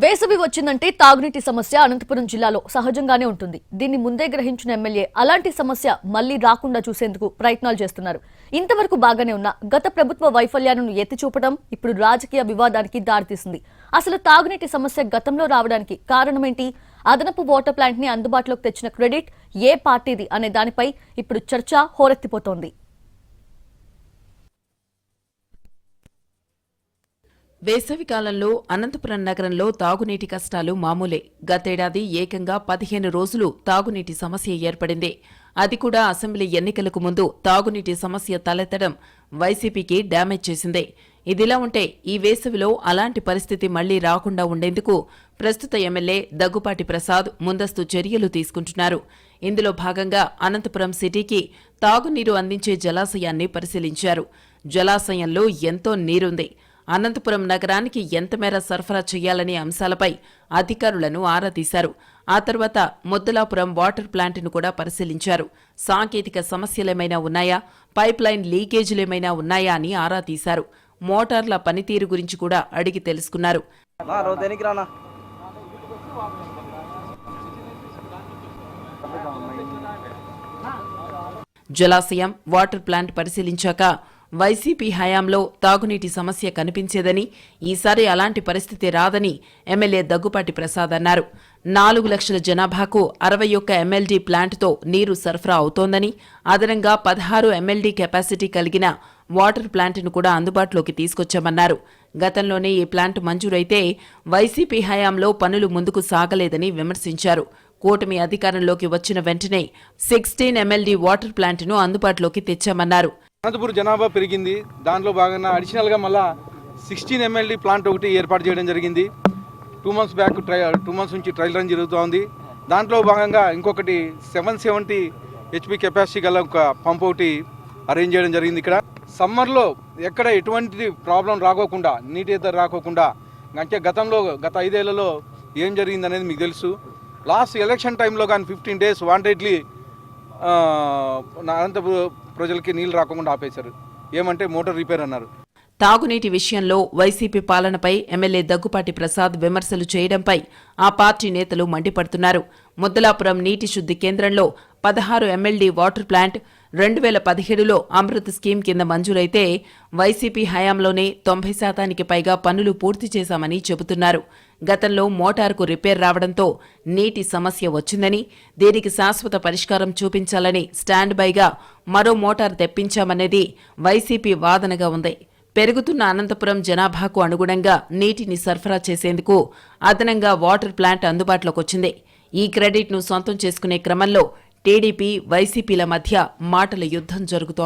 వేసవి వచ్చిందంటే తాగునీటి సమస్య అనంతపురం జిల్లాలో సహజంగానే ఉంటుంది. దీన్ని ముందే గ్రహించిన ఎమ్మెల్యే అలాంటి సమస్య మళ్లీ రాకుండా చూసేందుకు ప్రయత్నాలు చేస్తున్నారు. ఇంతవరకు బాగానే ఉన్న గత ప్రభుత్వ వైఫల్యాలను ఎత్తి చూపడం ఇప్పుడు రాజకీయ వివాదానికి దారితీసింది. అసలు తాగునీటి సమస్య గతంలో రావడానికి కారణమేంటి? అదనపు వాటర్ ప్లాంట్ ని అందుబాటులోకి తెచ్చిన క్రెడిట్ ఏ పార్టీది అనే దానిపై ఇప్పుడు చర్చ హోరెత్తిపోతోంది. వేసవికాలంలో అనంతపురం నగరంలో తాగునీటి కష్టాలు మామూలే. గతేడాది ఏకంగా 15 రోజులు తాగునీటి సమస్య ఏర్పడింది. అది కూడా అసెంబ్లీ ఎన్నికలకు ముందు తాగునీటి సమస్య తలెత్తడం వైసీపీకి డ్యామేజ్ చేసింది. ఇదిలా ఉంటే ఈ వేసవిలో అలాంటి పరిస్థితి మళ్లీ రాకుండా ఉండేందుకు ప్రస్తుత ఎమ్మెల్యే దగ్గుపాటి ప్రసాద్ ముందస్తు చర్యలు తీసుకుంటున్నారు. ఇందులో భాగంగా అనంతపురం సిటీకి తాగునీరు అందించే జలాశయాన్ని పరిశీలించారు. జలాశయంలో ఎంతో నీరుంది. అనంతపురం నగరానికి ఎంతమేర సరఫరా చేయాలనే అంశాలపై అధికారులను ఆరా తీశారు. ఆ తర్వాత ముద్దలాపురం వాటర్ ప్లాంట్ను కూడా పరిశీలించారు. సాంకేతిక సమస్యలేమైనా ఉన్నాయా, పైప్లైన్ లీకేజీలేమైనా ఉన్నాయా అని ఆరా తీశారు. మోటార్ల పనితీరు గురించి కూడా అడిగి తెలుసుకున్నారు. జలాశయం, వాటర్ ప్లాంట్ పరిశీలించాక వైసీపీ హయాంలో తాగునీటి సమస్య కనిపించేదని, ఈసారి అలాంటి పరిస్థితి రాదని ఎమ్మెల్యే దగ్గుపాటి ప్రసాద్ అన్నారు. 4 లక్షల జనాభాకు 61 ఎంఎల్డీ ప్లాంట్తో నీరు సరఫరా అవుతోందని, అదనంగా 16 ఎంఎల్డీ కెపాసిటీ కలిగిన వాటర్ ప్లాంట్ను కూడా అందుబాటులోకి తీసుకొచ్చామన్నారు. గతంలోనే ఈ ప్లాంట్ మంజూరైతే వైసీపీ హయాంలో పనులు ముందుకు సాగలేదని విమర్శించారు. కూటమి అధికారంలోకి వచ్చిన వెంటనే 16 ఎంఎల్డీ వాటర్ ప్లాంట్ను అందుబాటులోకి తెచ్చామన్నారు. అనంతపురం జనాభా పెరిగింది. దాంట్లో భాగంగా అడిషనల్గా మళ్ళా 16 ఎంఎల్డీ ప్లాంట్ ఒకటి ఏర్పాటు చేయడం జరిగింది. 2 మంత్స్ బ్యాక్ 2 మంత్స్ నుంచి ట్రయల్ రన్ జరుగుతోంది. దాంట్లో భాగంగా ఇంకొకటి 770 హెచ్పి కెపాసిటీ గల ఒక పంప్ ఒకటి అరేంజ్ చేయడం జరిగింది. ఇక్కడ సమ్మర్లో ఎక్కడ ఎటువంటి ప్రాబ్లం రాకోకుండా, నీటి ఎద్దరు రాకోకుండా, అంటే గత 5 ఏళ్లలో ఏం జరిగింది అనేది మీకు తెలుసు. లాస్ట్ ఎలక్షన్ టైంలో కానీ 15 డేస్ వాంటెడ్లీ అనంతపురం ప్రజలకి నీళ్లు రాకుండా ఆపేశారు. ఏమంటే మోటార్ రిపేర్ అన్నారు. తాగునీటి విషయంలో వైసీపీ పాలనపై ఎమ్మెల్యే దగ్గుపాటి ప్రసాద్ విమర్శలు చేయడంపై ఆ పార్టీ నేతలు మండిపడుతున్నారు. ముద్దలాపురం నీటి శుద్ధి కేంద్రంలో 16 ఎంఎల్డీ వాటర్ ప్లాంట్ 2017లో అమృత్ స్కీమ్ కింద మంజూరైతే వైసీపీ హయాంలోనే 90% పైగా పనులు పూర్తి చేశామని చెబుతున్నారు. గతంలో మోటారుకు రిపేర్ రావడంతో నీటి సమస్య వచ్చిందని, దీనికి శాశ్వత పరిష్కారం చూపించాలని స్టాండ్ బైగా మరో మోటార్ తెప్పించామనేది వైసీపీ వాదనగా ఉంది. పెరుగుతున్న అనంతపురం జనాభాకు అనుగుణంగా నీటిని సరఫరా చేసేందుకు అదనంగా వాటర్ ప్లాంట్ అందుబాటులోకొచ్చింది. ఈ క్రెడిట్ను సొంతం చేసుకునే క్రమంలో టీడీపీ, వైసీపీల మధ్య మాటల యుద్ధం జరుగుతోంది.